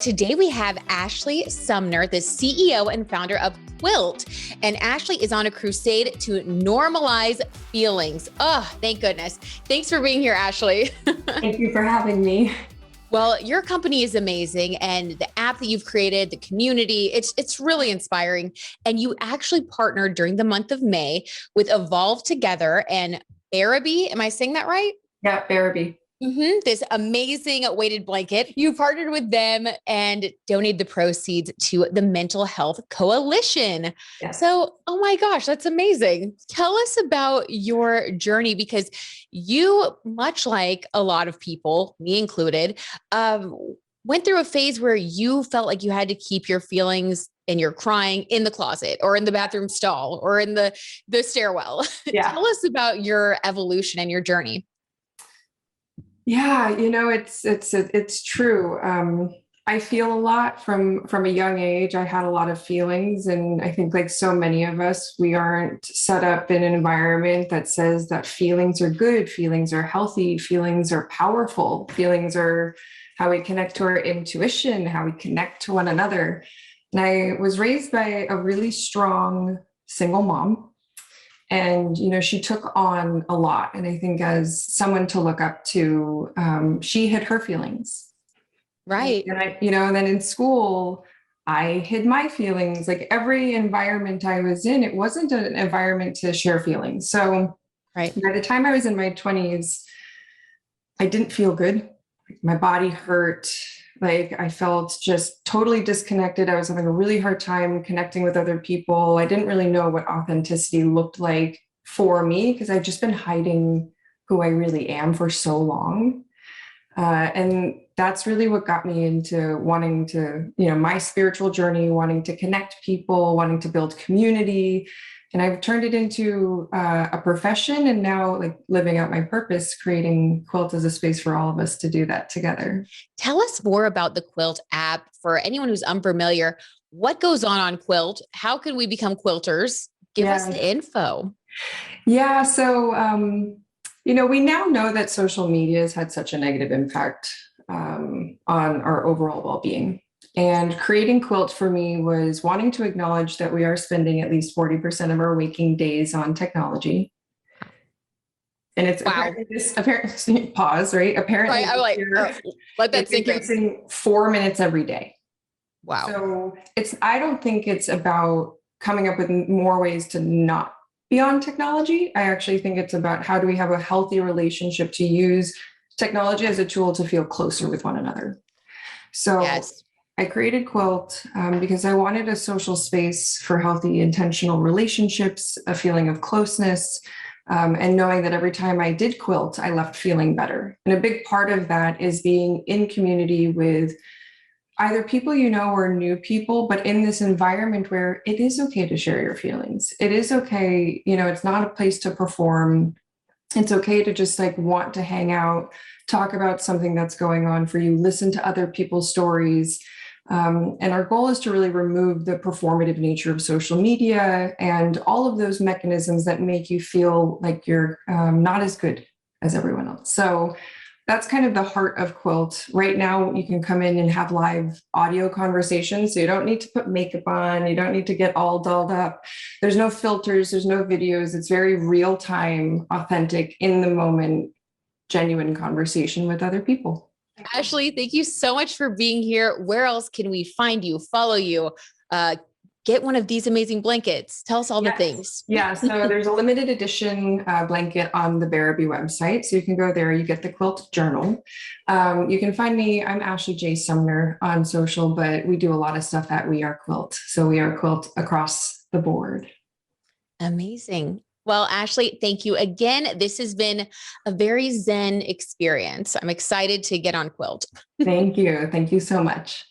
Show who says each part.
Speaker 1: Today we have Ashley Sumner, the CEO and founder of Quilt. And Ashley is on a crusade to normalize feelings. Oh, thank goodness. Thanks for being here, Ashley.
Speaker 2: Thank you for having me.
Speaker 1: Well, your company is amazing, and the app that you've created, the community, it's really inspiring. And you actually partnered during the month of May with Evolve Together and Araby. Am I saying that right?
Speaker 2: Yeah, Araby.
Speaker 1: This amazing weighted blanket. You partnered with them and donated the proceeds to the Mental Health Coalition.
Speaker 2: Yes.
Speaker 1: So, oh my gosh, that's amazing. Tell us about your journey, because you, much like a lot of people, me included, went through a phase where you felt like you had to keep your feelings and you're crying in the closet or in the bathroom stall or in the stairwell.
Speaker 2: Yeah.
Speaker 1: Tell us about your evolution and your journey.
Speaker 2: Yeah, it's true. I feel a lot from a young age. I had a lot of feelings, and I think, like so many of us, we aren't set up in an environment that says that feelings are good, feelings are healthy, feelings are powerful, feelings are how we connect to our intuition, how we connect to one another. And I was raised by a really strong single mom. And, she took on a lot. And I think, as someone to look up to, she hid her feelings.
Speaker 1: Right.
Speaker 2: And then in school, I hid my feelings. Like, every environment I was in, it wasn't an environment to share feelings. So
Speaker 1: Right.
Speaker 2: by the time I was in my 20s, I didn't feel good. My body hurt. Like, I felt just totally disconnected. I was having a really hard time connecting with other people. I didn't really know what authenticity looked like for me, because I've just been hiding who I really am for so long. And that's really what got me into wanting to, my spiritual journey, wanting to connect people, wanting to build community. And I've turned it into a profession, and now, like, living out my purpose, creating Quilt as a space for all of us to do that together.
Speaker 1: Tell us more about the Quilt app for anyone who's unfamiliar. What goes on Quilt? How can we become quilters? Give us the info.
Speaker 2: Yeah. So, we now know that social media has had such a negative impact on our overall well-being. And creating Quilt for me was wanting to acknowledge that we are spending at least 40% of our waking days on technology. And it's apparently pause, right? Apparently,
Speaker 1: right, I'm like, let that sink
Speaker 2: in 4 minutes every day.
Speaker 1: Wow.
Speaker 2: So I don't think it's about coming up with more ways to not be on technology. I actually think it's about, how do we have a healthy relationship to use technology as a tool to feel closer with one another. So yes. I created Quilt because I wanted a social space for healthy, intentional relationships, a feeling of closeness, and knowing that every time I did quilt, I left feeling better. And a big part of that is being in community with either people or new people, but in this environment where it is okay to share your feelings. It is okay, it's not a place to perform. It's okay to just want to hang out, talk about something that's going on for you, listen to other people's stories. And our goal is to really remove the performative nature of social media and all of those mechanisms that make you feel like you're not as good as everyone else. So that's kind of the heart of Quilt. Right now, you can come in and have live audio conversations. So you don't need to put makeup on. You don't need to get all dolled up. There's no filters. There's no videos. It's very real time, authentic, in the moment, genuine conversation with other people.
Speaker 1: Ashley, thank you so much for being here. Where else can we find you, follow you, get one of these amazing blankets? Tell us all the things.
Speaker 2: Yeah, so there's a limited edition blanket on the Araby website. So you can go there, you get the Quilt Journal. You can find me, I'm Ashley J. Sumner on social, but we do a lot of stuff at We Are Quilt. So We Are Quilt across the board.
Speaker 1: Amazing. Well, Ashley, thank you again. This has been a very Zen experience. I'm excited to get on Quilt.
Speaker 2: Thank you. Thank you so much.